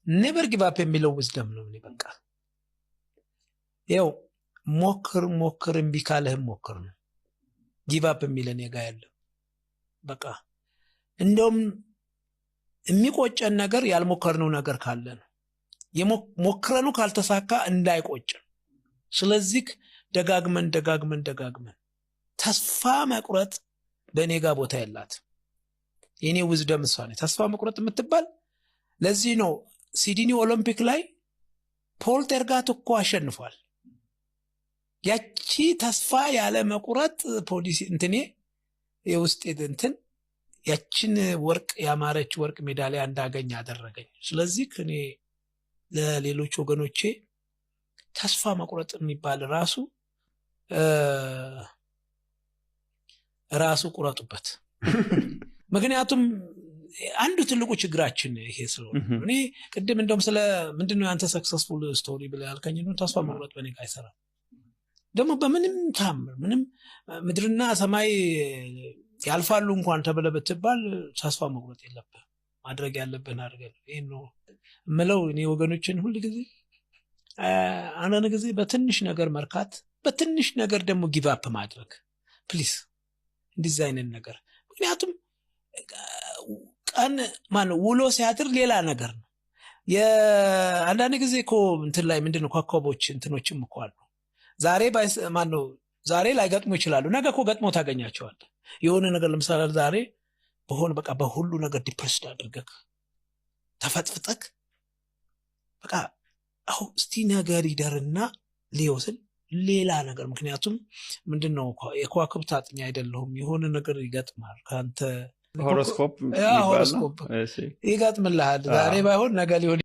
never give up የሚለው wisdom ነው በቃ ያው ሞክር እምቢ ካለህ ሞክር ነው give up የሚለን የጋ ያለው በቃ እንደውም የሚቆጨን ነገር ያልሞከርነው ነገር ካለ ነው የሞክረኑ ካልተሳካ እንዳይቆጭ ስለዚህ ደጋግመን ተስፋ መቁረጥ በእኔ ጋር ቦታ ያላት የኔ wisdom እሷ ነው ተስፋ መቁረጥ የምትባል ለዚህ ነው ሲድኒ ኦሎምፒክ ላይ ፖል ተርጋት እኮ አሸንፏል ያቺ ተስፋ ያለ መቁረጥ ፖሊሲ እንትኔ የውስጥ እንትን ያቺን ወርቅ ያማረች ወርቅ ሜዳሊያ እንዳገኝ አደረገኝ ስለዚህ እኔ ለሌሎች ወገኖቼ ተስፋ መቁረጥ የሚባል ራሱ ቁረጡበት ምክንያቱም አንዱ ትልቁ ችግራችን ይሄ ስለሆነ እኔ ቅድም እንደውም ስለ ምንድነው ያንተ ሰክሰስፉል ስቶሪ ብለ ያልከኝ ነው ተስፋ መቁረጥ በኔ ጋር አይሰራም ደግሞ በምንም ታምር ምንም ምድርና ሰማይ ያልፋሉ እንኳን ተብለ በትባል ተስፋ መቁረጥ የለብህም ማድረግ ያለብህን አድርገህ ይሄ ነው ምለው እኔ ወገኖችን ሁሉ ጊዜ አንዳንድ ጊዜ በትንሽ ነገር መርካት በትንሽ ነገር ደግሞ ጊቭ አፕ ማድረግ ፕሊዝ እንደዚህ አይነት ነገር ምክንያቱም ቀን ማነው ውሎ ሲያድር ሌላ ነገር ነው የአንዳንድ ጊዜ እኮ እንትን ላይ ምንድነው ኮከቦች እንትኖችም እኮ አሉ ዛሬ ማነው ዛሬ ላይ ገጥሞ ይችላሉ ነገ እኮ ገጥሞ ታገኛቸዋል የሆነ ነገር ለምሳሌ ዛሬ በቃ በሁሉ ነገር ዲፕሬስድ አድርገህ ተፈጥፍጠክ በቃ አው እስቲ ነገር ይደርና ሊወስል ሌላ ነገር ምክንያቱም ምንድነው የኳክብት አጥኛ አይደለሁም የሆነ ነገር ይገጥማል ካንተ ሆሮስኮፕ ይገጥምልሃል ዛሬ ባይሆን ነገ ሊሆን